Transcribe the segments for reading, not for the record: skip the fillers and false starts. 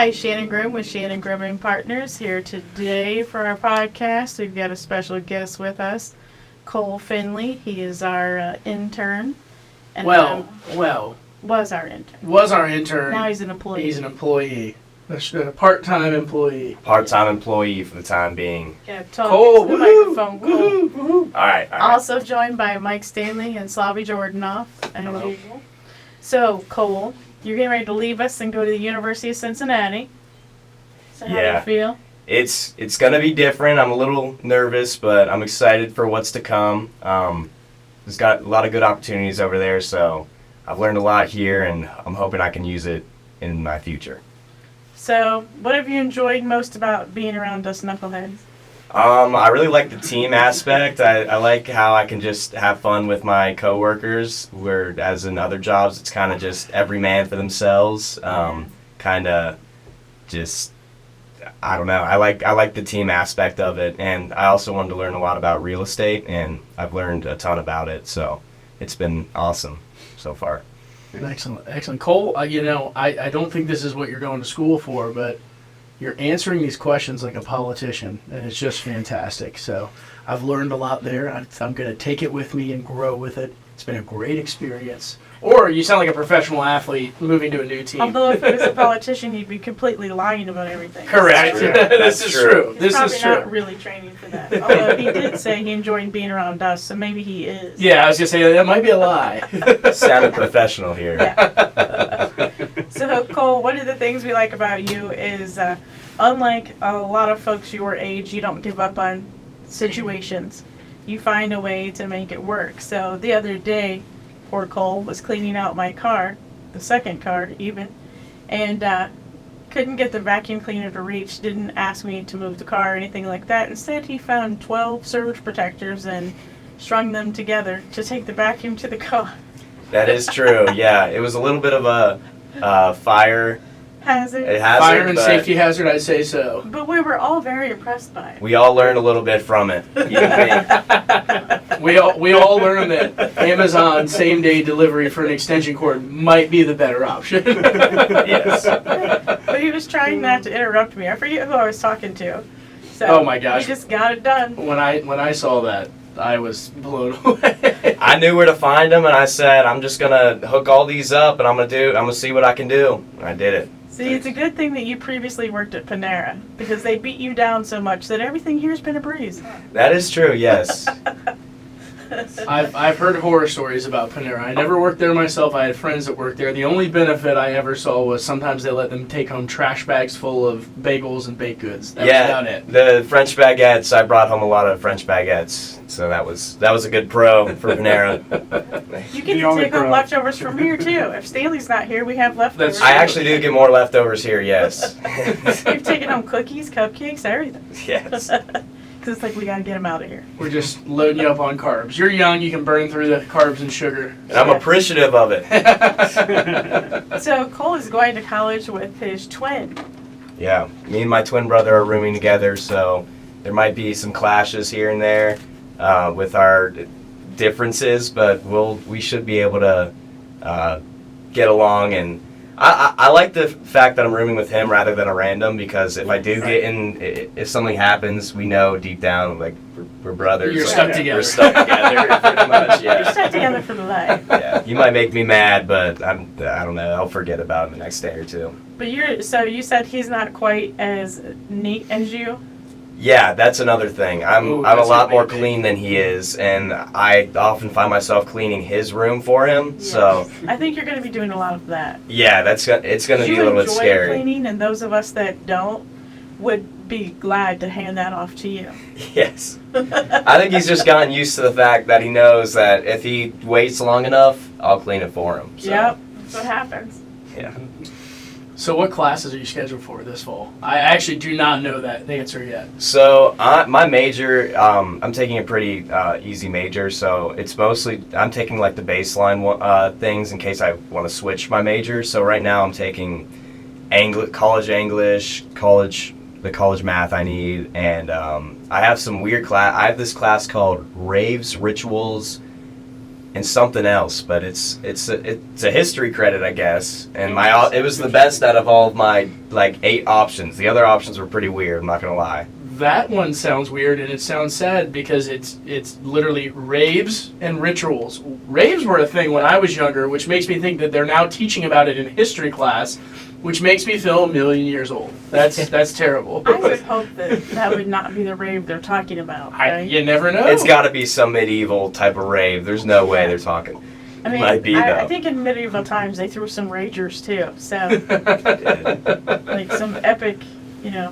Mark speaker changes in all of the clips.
Speaker 1: Hi, Shannon Grimm with Shannon Grimm and Partners here today for our podcast. We've got a special guest with us, Cole Finley. He is our intern. And
Speaker 2: was our intern.
Speaker 1: Was our intern. Now he's an employee.
Speaker 2: He's an employee. A part-time employee.
Speaker 3: Part-time employee for the time being.
Speaker 1: Yeah, talk into the microphone, Cole.
Speaker 3: All right.
Speaker 1: Also joined by Mike Stanley and Slavi Jordanoff. So, Cole, you're getting ready to leave us and go to the University of Cincinnati. So how do you feel?
Speaker 3: It's going to be different. I'm a little nervous, but I'm excited for what's to come. There's got a lot of good opportunities over there, so I've learned a lot here, and I'm hoping I can use it in my future.
Speaker 1: So, what have you enjoyed most about being around us knuckleheads?
Speaker 3: I really like the team aspect. I like how I can just have fun with my coworkers, whereas in other jobs, it's kind of just every man for themselves. Kind of just, I don't know. I like the team aspect of it, and I also wanted to learn a lot about real estate, and I've learned a ton about it, so it's been awesome so far.
Speaker 2: Excellent. Cole, I don't think this is what you're going to school for, but you're answering these questions like a politician, and it's just fantastic. So I've learned a lot there. I'm going to take it with me and grow with it. It's been a great experience. Or you sound like a professional athlete moving to a new team.
Speaker 1: Although if he was a politician, he'd be completely lying about everything.
Speaker 2: Correct. This is true.
Speaker 1: He's probably not really training for that. Although he did say he enjoyed being around us, so maybe he is.
Speaker 2: Yeah, I was going to say, that might be a lie.
Speaker 3: Sounded professional here.
Speaker 1: Yeah. So, Cole, one of the things we like about you is, unlike a lot of folks your age, you don't give up on situations. You find a way to make it work. So the other day, poor Cole was cleaning out my car, the second car even, and couldn't get the vacuum cleaner to reach, didn't ask me to move the car or anything like that. Instead, he found 12 surge protectors and strung them together to take the vacuum to the car.
Speaker 3: That is true, yeah. It was a little bit of a fire
Speaker 1: hazard.
Speaker 2: Fire and safety hazard, I'd say so.
Speaker 1: But we were all very impressed by it.
Speaker 3: We all learned a little bit from it.
Speaker 2: We all learned that Amazon same-day delivery for an extension cord might be the better option.
Speaker 3: Yes.
Speaker 1: But he was trying not to interrupt me. I forget who I was talking to. So
Speaker 2: oh my gosh.
Speaker 1: We just got it done.
Speaker 2: When I saw that, I was blown away.
Speaker 3: I knew where to find them, and I said, I'm just gonna hook all these up, and I'm gonna see what I can do. And I did it.
Speaker 1: See, it's a good thing that you previously worked at Panera, because they beat you down so much that everything here's been a breeze.
Speaker 3: That is true, yes.
Speaker 2: I've heard horror stories about Panera. I never worked there myself. I had friends that worked there. The only benefit I ever saw was sometimes they let them take home trash bags full of bagels and baked goods. That was about it.
Speaker 3: The French baguettes, I brought home a lot of French baguettes. So that was a good pro for Panera.
Speaker 1: You get to take home leftovers from here, too. If Stanley's not here, we have leftovers.
Speaker 3: I actually do get more leftovers here, yes.
Speaker 1: You've taken home cookies, cupcakes, everything.
Speaker 3: Yes.
Speaker 1: Because it's like, we got to get them out of here.
Speaker 2: We're just loading you up on carbs. You're young, you can burn through the carbs and sugar.
Speaker 3: And I'm appreciative of it.
Speaker 1: So Cole is going to college with his twin.
Speaker 3: Yeah, me and my twin brother are rooming together, so there might be some clashes here and there with our differences, but we should be able to get along. And I like the fact that I'm rooming with him rather than a random, because if I do get in, if something happens, we know deep down, like, we're brothers.
Speaker 2: You're stuck together.
Speaker 3: We're stuck together, pretty much, yeah.
Speaker 1: You're stuck together for life.
Speaker 3: Yeah, you might make me mad, but I don't know, I'll forget about him the next day or two.
Speaker 1: But so you said he's not quite as neat as you?
Speaker 3: Yeah, that's another thing. I'm a lot more clean than he is, and I often find myself cleaning his room for him.
Speaker 1: Yes.
Speaker 3: So
Speaker 1: I think you're going to be doing a lot of that.
Speaker 3: Yeah, it's going to be a little bit scary.
Speaker 1: You enjoy cleaning, and those of us that don't would be glad to hand that off to you.
Speaker 3: Yes. I think he's just gotten used to the fact that he knows that if he waits long enough, I'll clean it for him. So.
Speaker 1: Yep, that's what happens.
Speaker 3: Yeah.
Speaker 2: So what classes are you scheduled for this fall? I actually do not know that answer yet.
Speaker 3: So my major, I'm taking a pretty easy major, so it's mostly, I'm taking like the baseline things in case I want to switch my major. So right now I'm taking college English, the college math I need, and I have some weird class. I have this class called Raves, Rituals, and something else, but it's a history credit, I guess. And it was the best out of all of my like 8 options. The other options were pretty weird. I'm not gonna lie.
Speaker 2: That one sounds weird, and it sounds sad because it's literally raves and rituals. Raves were a thing when I was younger, which makes me think that they're now teaching about it in history class, which makes me feel a million years old. That's terrible.
Speaker 1: I would hope that would not be the rave they're talking about. Right?
Speaker 2: You never know.
Speaker 3: It's got to be some medieval type of rave. There's no way they're talking.
Speaker 1: I mean,
Speaker 3: Might be,
Speaker 1: I
Speaker 3: though.
Speaker 1: think in medieval times they threw some ragers too. So like some epic,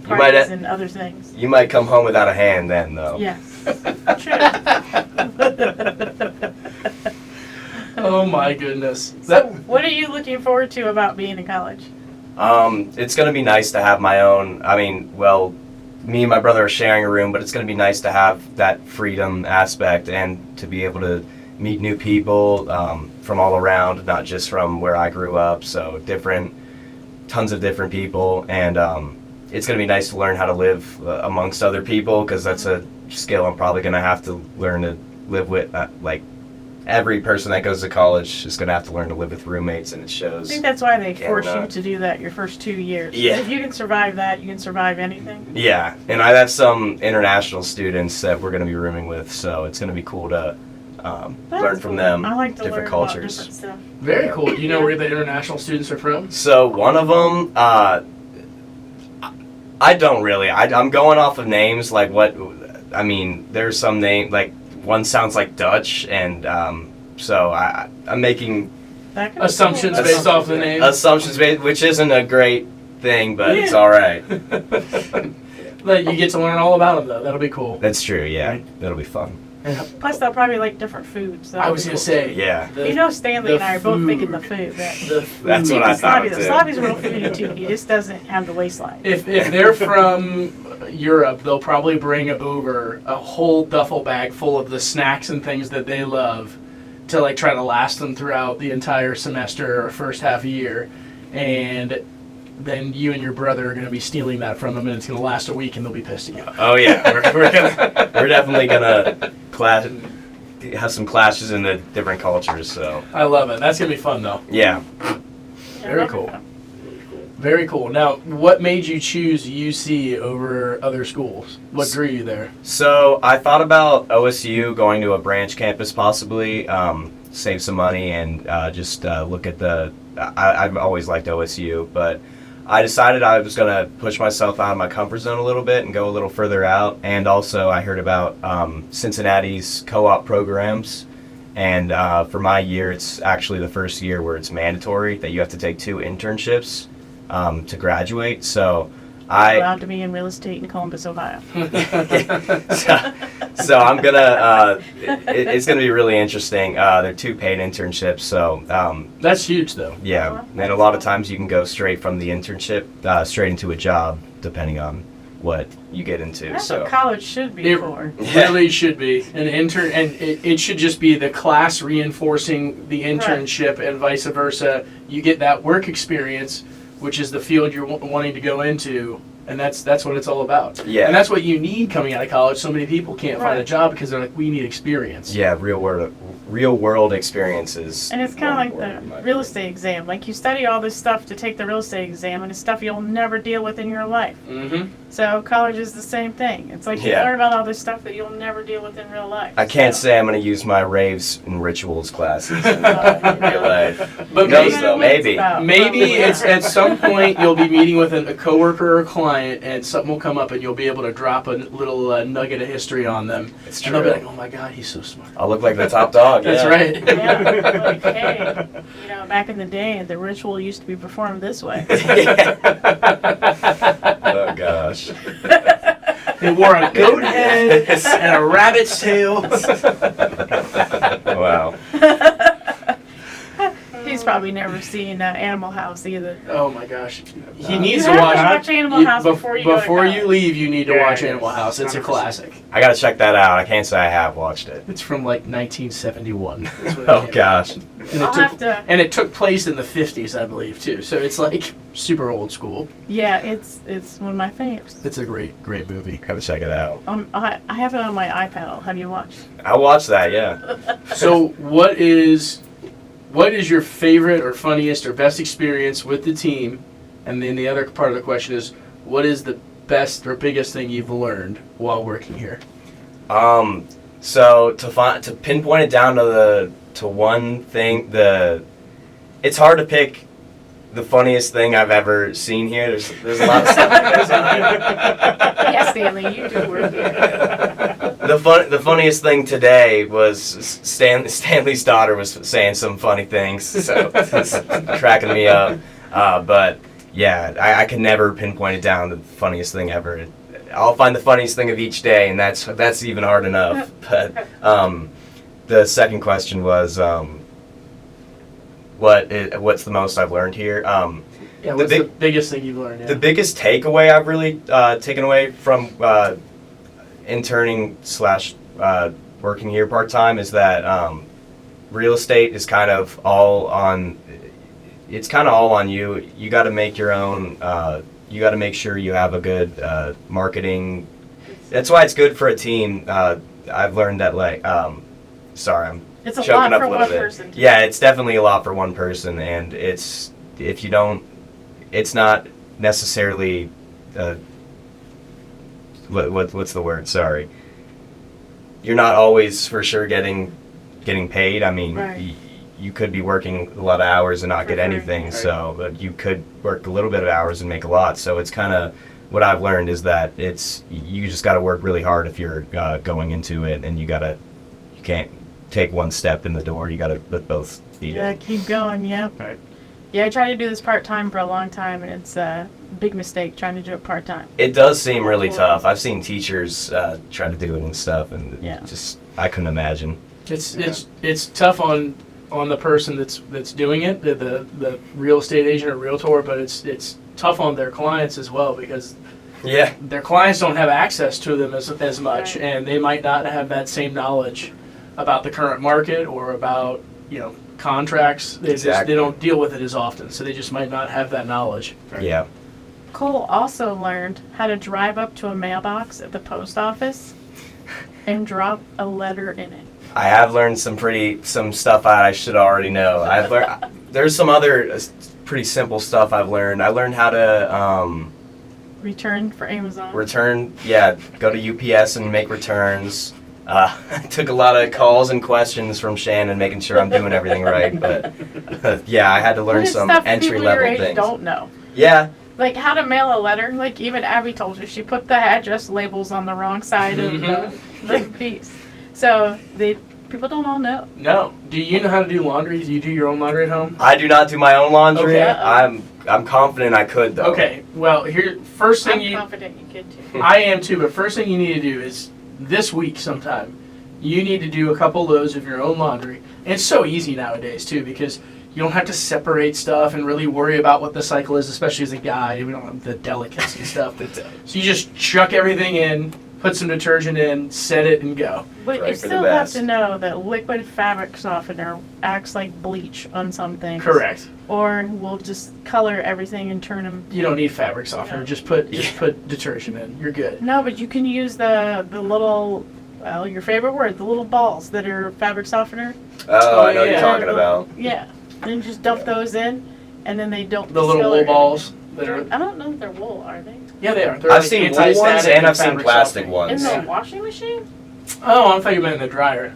Speaker 1: parties and other things.
Speaker 3: You might come home without a hand then, though.
Speaker 1: Yes, true.
Speaker 2: Oh my goodness.
Speaker 1: So, what are you looking forward to about being in college?
Speaker 3: It's going to be nice to have my own, me and my brother are sharing a room, but it's going to be nice to have that freedom aspect and to be able to meet new people from all around, not just from where I grew up, so tons of different people, and it's going to be nice to learn how to live amongst other people, because that's a skill I'm probably going to have to learn to live with, every person that goes to college is going to have to learn to live with roommates, and it shows.
Speaker 1: I think that's why they force you to do that your first 2 years.
Speaker 3: Yeah.
Speaker 1: If you can survive that, you can survive anything.
Speaker 3: Yeah, and I have some international students that we're going to be rooming with, so it's going to be cool to learn from them.
Speaker 1: I like to
Speaker 3: different
Speaker 1: learn
Speaker 3: cultures.
Speaker 1: about different stuff.
Speaker 2: Very cool. Do you know where the international students are from?
Speaker 3: So one of them, I don't really. I'm going off of names, like there's some name, like one sounds like Dutch, and so I'm making
Speaker 2: Assumptions based off the name.
Speaker 3: assumptions, which isn't a great thing, but it's all right.
Speaker 2: But you get to learn all about them, though. That'll be cool.
Speaker 3: That's true, yeah.
Speaker 2: Right.
Speaker 3: That'll be fun.
Speaker 1: Plus, they'll probably like different foods. So
Speaker 2: I was going to say.
Speaker 3: Yeah.
Speaker 1: Stanley and I are both thinking the food.
Speaker 3: That's what I thought, too.
Speaker 1: Slavy's a real foodie, too. He just doesn't have the waistline.
Speaker 2: If they're from Europe, they'll probably bring over a whole duffel bag full of the snacks and things that they love to try to last them throughout the entire semester or first half a year. And then you and your brother are going to be stealing that from them, and it's going to last a week, and they'll be pissed at you.
Speaker 3: Oh yeah, we're definitely gonna have some clashes in the different cultures. So
Speaker 2: I love it. That's going to be fun, though.
Speaker 3: yeah.
Speaker 2: Very cool. Very cool. Now, what made you choose UC over other schools? What drew you there?
Speaker 3: So I thought about OSU, going to a branch campus possibly, save some money, and just look at I've always liked OSU, but I decided I was going to push myself out of my comfort zone a little bit and go a little further out. And also I heard about Cincinnati's co-op programs. And for my year, it's actually the first year where it's mandatory that you have to take 2 internships to graduate. So
Speaker 1: Allowed to be in real estate in Columbus, Ohio.
Speaker 3: so I'm gonna. It's gonna be really interesting. They're 2 paid internships, so
Speaker 2: That's huge, though.
Speaker 3: yeah. And a lot of times you can go straight from the internship straight into a job, depending on what you get into.
Speaker 1: That's
Speaker 3: So
Speaker 1: what college should be
Speaker 2: It
Speaker 1: for.
Speaker 2: really should be an intern, and it should just be the class reinforcing the internship, and vice versa. You get that work experience, which is the field you're wanting to go into, and that's what it's all about.
Speaker 3: Yeah.
Speaker 2: And that's what you need coming out of college. So many people can't find a
Speaker 1: Right.
Speaker 2: job because they're like, we need experience.
Speaker 3: yeah, real world experiences.
Speaker 1: And it's kind of like the real estate exam. Like you study all this stuff to take the real estate exam, and it's stuff you'll never deal with in your life.
Speaker 2: Mm-hmm.
Speaker 1: So college is the same thing. It's like you
Speaker 3: Yeah.
Speaker 1: learn about all this stuff that you'll never deal with in real life.
Speaker 3: I can't
Speaker 1: So-
Speaker 3: say I'm gonna use my raves and rituals classes in
Speaker 1: Uh,
Speaker 3: real life.
Speaker 2: But
Speaker 3: Who knows,
Speaker 2: maybe-
Speaker 3: though? Maybe.
Speaker 2: Maybe it's at some point you'll be meeting with a coworker or a client, and something will come up, and you'll be able to drop a little nugget of history on them.
Speaker 3: It's
Speaker 2: And they'll be
Speaker 3: true.
Speaker 2: like, "Oh my God, he's so smart."
Speaker 3: I'll look like the top dog.
Speaker 2: That's
Speaker 3: yeah.
Speaker 2: right.
Speaker 1: Yeah, like, hey, back in the day, the ritual used to be performed this way.
Speaker 3: Oh gosh.
Speaker 2: They wore a goat head and a rabbit's tail.
Speaker 3: Wow.
Speaker 1: He's probably never seen Animal House either.
Speaker 2: Oh my gosh, he needs
Speaker 1: You
Speaker 2: to
Speaker 1: have
Speaker 2: watch.
Speaker 1: to watch Animal House before you go to
Speaker 2: Before you
Speaker 1: college.
Speaker 2: leave, you need to
Speaker 4: Yeah,
Speaker 2: watch
Speaker 4: yes,
Speaker 2: Animal House. It's a
Speaker 4: 100%.
Speaker 2: classic.
Speaker 3: I gotta check that out. I can't say I have watched it.
Speaker 2: It's from like 1971. That's when it
Speaker 3: Oh
Speaker 2: came out.
Speaker 3: gosh.
Speaker 2: And
Speaker 1: I'll
Speaker 2: it, took,
Speaker 1: have to.
Speaker 2: and it took place in the 50s, I believe, too. So it's like super old school.
Speaker 1: Yeah, it's one of my favorites.
Speaker 2: It's a great movie.
Speaker 3: Gotta check it out.
Speaker 1: I have it on my iPad. Have you watched?
Speaker 3: I watched that. Yeah.
Speaker 2: So what is your favorite or funniest or best experience with the team? And then the other part of the question is, what is the best or biggest thing you've learned while working here?
Speaker 3: So to pinpoint it down to one thing, it's hard to pick the funniest thing I've ever seen here. There's a lot of stuff that goes on here.
Speaker 1: Yes, Stanley, you do work here.
Speaker 3: The funniest thing today was Stanley's daughter was saying some funny things, so it's cracking me up. But yeah, I can never pinpoint it down to the funniest thing ever. I'll find the funniest thing of each day, and that's even hard enough. But the second question was, what's the most I've learned here?
Speaker 2: What's the biggest thing you've learned? Yeah.
Speaker 3: The biggest takeaway I've really taken away from interning / working here part time is that real estate is kind of all on. It's kind of all on you. You got to make your own. You got to make sure you have a good marketing. That's why it's good for a team. I've learned that sorry, I'm
Speaker 1: It's a
Speaker 3: choking
Speaker 1: lot
Speaker 3: up
Speaker 1: for
Speaker 3: a little
Speaker 1: one
Speaker 3: bit.
Speaker 1: person. to
Speaker 3: Yeah, it's definitely a lot for one person, and it's not necessarily what's the word? Sorry. You're not always for sure getting paid. I mean,
Speaker 1: Right.
Speaker 3: you could be working a lot of hours and not
Speaker 1: For
Speaker 3: get
Speaker 1: free.
Speaker 3: anything.
Speaker 4: Right.
Speaker 3: So, but you could work a little bit of hours and make a lot. So it's kind of what I've learned is that you just got to work really hard if you're going into it, and you can't take one step in the door. You got to let both be
Speaker 1: Yeah,
Speaker 3: it.
Speaker 1: keep going. Yeah.
Speaker 4: Right.
Speaker 1: Yeah, I tried to do this part time for a long time, and it's a big mistake trying to do it part time.
Speaker 3: It does seem really tough. I've seen teachers try to do it and stuff, and
Speaker 1: Yeah.
Speaker 3: just I couldn't imagine.
Speaker 2: It's tough on the person that's doing it, the real estate agent or realtor, but it's tough on their clients as well because
Speaker 3: Yeah.
Speaker 2: their clients don't have access to them as much,
Speaker 1: Right.
Speaker 2: and they might not have that same knowledge about the current market or about contracts.
Speaker 3: Exactly.
Speaker 2: They don't deal with it as often, so they just might not have that knowledge.
Speaker 3: Yeah.
Speaker 1: Cole also learned how to drive up to a mailbox at the post office and drop a letter in it.
Speaker 3: I have learned some stuff I should already know. I've learned there's some other pretty simple stuff I've learned. I learned how to
Speaker 1: Return for Amazon.
Speaker 3: go to UPS and make returns. I took a lot of calls and questions from Shannon, making sure I'm doing everything right. But yeah, I had to learn
Speaker 1: What is
Speaker 3: some
Speaker 1: stuff
Speaker 3: entry
Speaker 1: people your
Speaker 3: level
Speaker 1: age
Speaker 3: things.
Speaker 1: don't know.
Speaker 3: Yeah,
Speaker 1: Like how to mail a letter. Like even Abby told you, she put the address labels on the wrong side of the piece. So people don't all know.
Speaker 2: No. Do you know how to do laundry? Do you do your own laundry at home?
Speaker 3: I do not do my own laundry.
Speaker 2: Okay.
Speaker 3: I'm confident I could though.
Speaker 2: Okay. Well, first thing
Speaker 1: I'm confident you could too.
Speaker 2: I am too, but first thing you need to do is this week sometime, you need to do a couple loads of your own laundry. And it's so easy nowadays too because you don't have to separate stuff and really worry about what the cycle is, especially as a guy. We don't have the delicacy stuff. So you just chuck everything in, put some detergent in, set it, and go.
Speaker 1: But
Speaker 3: Right
Speaker 1: you
Speaker 3: for the
Speaker 1: still have
Speaker 3: best.
Speaker 1: to know that liquid fabric softener acts like bleach on some things.
Speaker 2: Correct.
Speaker 1: Or will just color everything and turn them.
Speaker 2: You don't need fabric softener. Just put detergent in. You're good.
Speaker 1: No, but you can use the little, well, your favorite word, the little balls that are fabric softener.
Speaker 3: Oh, I know what
Speaker 2: yeah.
Speaker 3: you're talking about.
Speaker 1: Yeah. Then just dump those in, and then they don't.
Speaker 2: The little wool
Speaker 1: discolor
Speaker 2: balls
Speaker 1: anything.
Speaker 2: that are.
Speaker 1: I don't know if they're wool, are they?
Speaker 2: Yeah, they are. They're
Speaker 3: I've
Speaker 2: like
Speaker 3: seen wool
Speaker 2: anti-static
Speaker 3: ones and I've seen
Speaker 2: fabric
Speaker 3: plastic
Speaker 2: softening.
Speaker 3: ones.
Speaker 1: In the washing machine?
Speaker 2: Oh, I thought you meant in the dryer.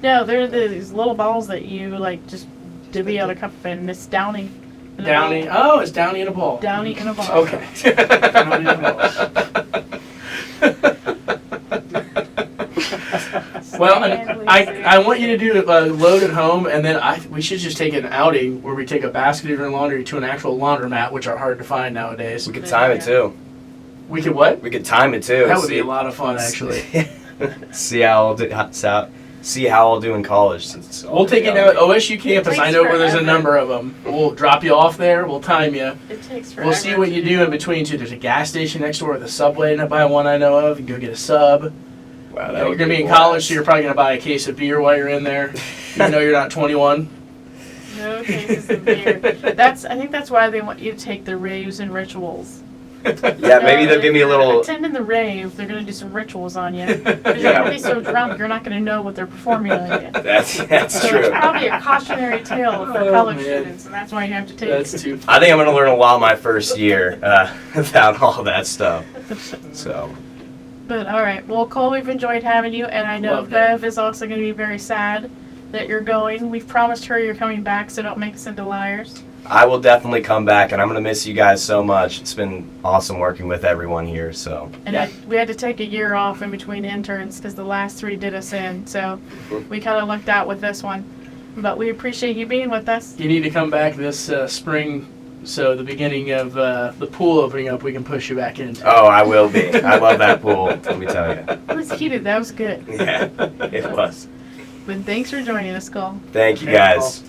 Speaker 1: No, they're these little balls that you like just divvy out a cup and it's Downy. in a
Speaker 2: Downy.
Speaker 1: bowl.
Speaker 2: Oh, it's Downy in a ball.
Speaker 1: Downy in a ball.
Speaker 2: Okay. Downy in a ball. Well, I want you to do a load at home, and then we should just take an outing where we take a basket of your laundry to an actual laundromat, which are hard to find nowadays.
Speaker 3: We could time it too.
Speaker 2: We could what?
Speaker 3: We could time it too.
Speaker 2: That would be a lot of fun, actually.
Speaker 3: See how old it's out. see how I'll do in college. Since
Speaker 2: We'll take you down OSU campus.
Speaker 1: It
Speaker 2: I
Speaker 1: takes
Speaker 2: know where there's a
Speaker 1: forever.
Speaker 2: number of them. We'll drop you off there. We'll time you.
Speaker 1: It takes forever.
Speaker 2: We'll see what you do in between too. There's a gas station next door with a Subway by one I know of. You can go get a sub.
Speaker 3: Wow,
Speaker 2: You're gonna be in college, so you're probably gonna buy a case of beer while you're in there, even though you're not 21.
Speaker 1: No cases of beer. I think that's why they want you to take the raves and rituals.
Speaker 3: Yeah, maybe they'll give me a little.
Speaker 1: Attending the rave, they're gonna do some rituals on you. Because you're gonna be so drunk, you're not gonna know what they're performing on you.
Speaker 3: That's
Speaker 1: So
Speaker 3: true.
Speaker 1: it's probably a cautionary tale for
Speaker 2: Oh,
Speaker 1: college
Speaker 2: man.
Speaker 1: students, and that's why you have to take
Speaker 2: That's
Speaker 1: it.
Speaker 2: too.
Speaker 3: I think I'm gonna learn a lot my first year without all that stuff. So
Speaker 1: But all right, well, Cole, we've enjoyed having you, and I know
Speaker 2: Loved it.
Speaker 1: Bev is also going to be very sad that you're going. We've promised her you're coming back, so don't make us into liars.
Speaker 3: I will definitely come back, and I'm gonna miss you guys so much. It's been awesome working with everyone here. So
Speaker 1: And
Speaker 2: Yeah.
Speaker 1: we had to take a year off in between interns because the last 3 did us in, so we kind of lucked out with this one. But we appreciate you being with us.
Speaker 2: You need to come back this spring, so the beginning of the pool opening up, we can push you back in.
Speaker 3: oh, I will be. I love that pool. Let me tell you.
Speaker 1: It was heated. That was good.
Speaker 3: Yeah, it was.
Speaker 1: But thanks for joining us, Cole.
Speaker 3: Thank you
Speaker 2: Thank you,
Speaker 3: guys.